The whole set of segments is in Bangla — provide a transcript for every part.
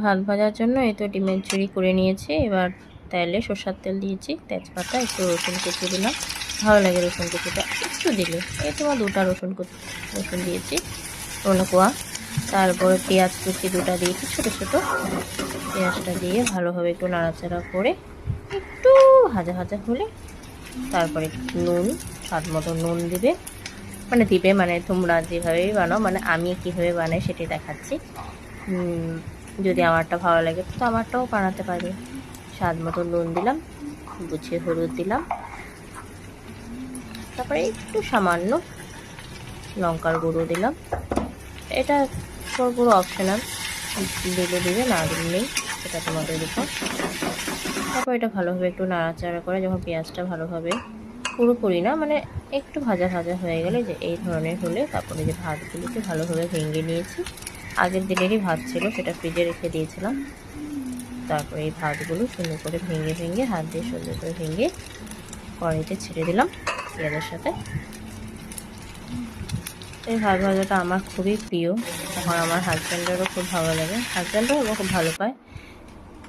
ভাত ভাজার জন্য এই তো ডিমের ঝুড়ি করে নিয়েছি। এবার তেলে সরষের তেল দিয়েছি, তেজপাতা, একটু রসুন কুচি দিলাম। ভালো লাগে রসুন কুচিটা একটু দিলে। এই তোমার 2টা রসুন দিয়েছি, কোয়া। তারপরে পেঁয়াজ কুচি 2টা দিয়েছি, ছোটো ছোটো। পেঁয়াজটা দিয়ে ভালোভাবে একটু নাড়াচাড়া করে একটু ভাজা ভাজা হলে তারপরে নুন, স্বাদ মতো নুন দিবে। মানে তোমরা যেভাবেই বানাও, মানে আমি কীভাবে বানাই সেটাই দেখাচ্ছি। যদি আমারটা ভালো লাগে তো আমারটাও বানাতে পারবে। স্বাদ মতো নুন দিলাম, গুছিয়ে হলুদ দিলাম, তারপরে একটু সামান্য লঙ্কার গুঁড়ো দিলাম। এটা পুরো অপশনাল, দিলে দিবে, না দিলে নেই, সেটা তোমাদের উপর। তারপর এটা ভালোভাবে একটু নাড়াচাড়া করে যখন পেঁয়াজটা ভালোভাবে, পুরোপুরি না, মানে একটু ভাজা ভাজা হয়ে গেলে, যে এই ধরনের হলে তারপরে যে ভাতগুলোকে ভালোভাবে ভেঙে নিয়েছি। আগের দিনেরই ভাত ছিল, সেটা ফ্রিজে রেখে দিয়েছিলাম। তারপরে এই ভাতগুলো সুন্দর করে ভেঙে হাত দিয়ে সুন্দর করে ভেঙে কড়াইতে ছেড়ে দিলাম পেঁয়াজের সাথে। এই ভাত ভাজাটা আমার খুবই প্রিয়, তখন আমার হাজব্যান্ডেরও খুব ভালো লাগে। হাজব্যান্ডও আমার খুব ভালো পায়,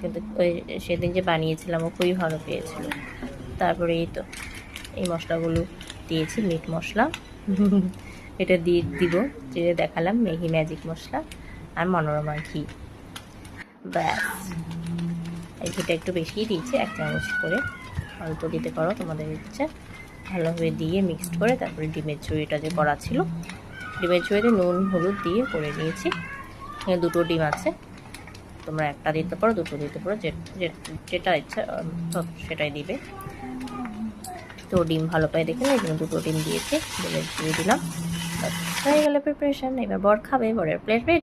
কিন্তু ওই সেদিন যে বানিয়েছিলাম ও খুবই ভালো পেয়েছিল। তারপরে এই মশলাগুলো দিয়েছি, মিট মশলা এটা দিব, যে দেখালাম, ম্যাগি ম্যাজিক মশলা আর মনোরমা ঘি। ব্যাস, এই ঘিটা একটু বেশিই দিয়েছি, 1 চামচ করে, অল্প দিতে পারো তোমাদের ইচ্ছে। ভালোভাবে দিয়ে মিক্সড করে তারপরে ডিমের ঝুড়িটা যে করা ছিল, ডিমের ঝুড়িতে নুন হলুদ দিয়ে করে নিয়েছি। এখানে 2টো ডিম আছে, তোমরা 1টা দিতে পারো, 2টো দিতে পারো, যেটা ইচ্ছা সেটাই দিবে। তো ডিম ভালো পাই দেখে এই জন্য 2টো ডিম দিয়েছি, ডিমের ঝুড়ি দিলাম। হয়ে গেলে প্রিপারেশন। এবার বর খাবে, বরের প্লেট রেডি।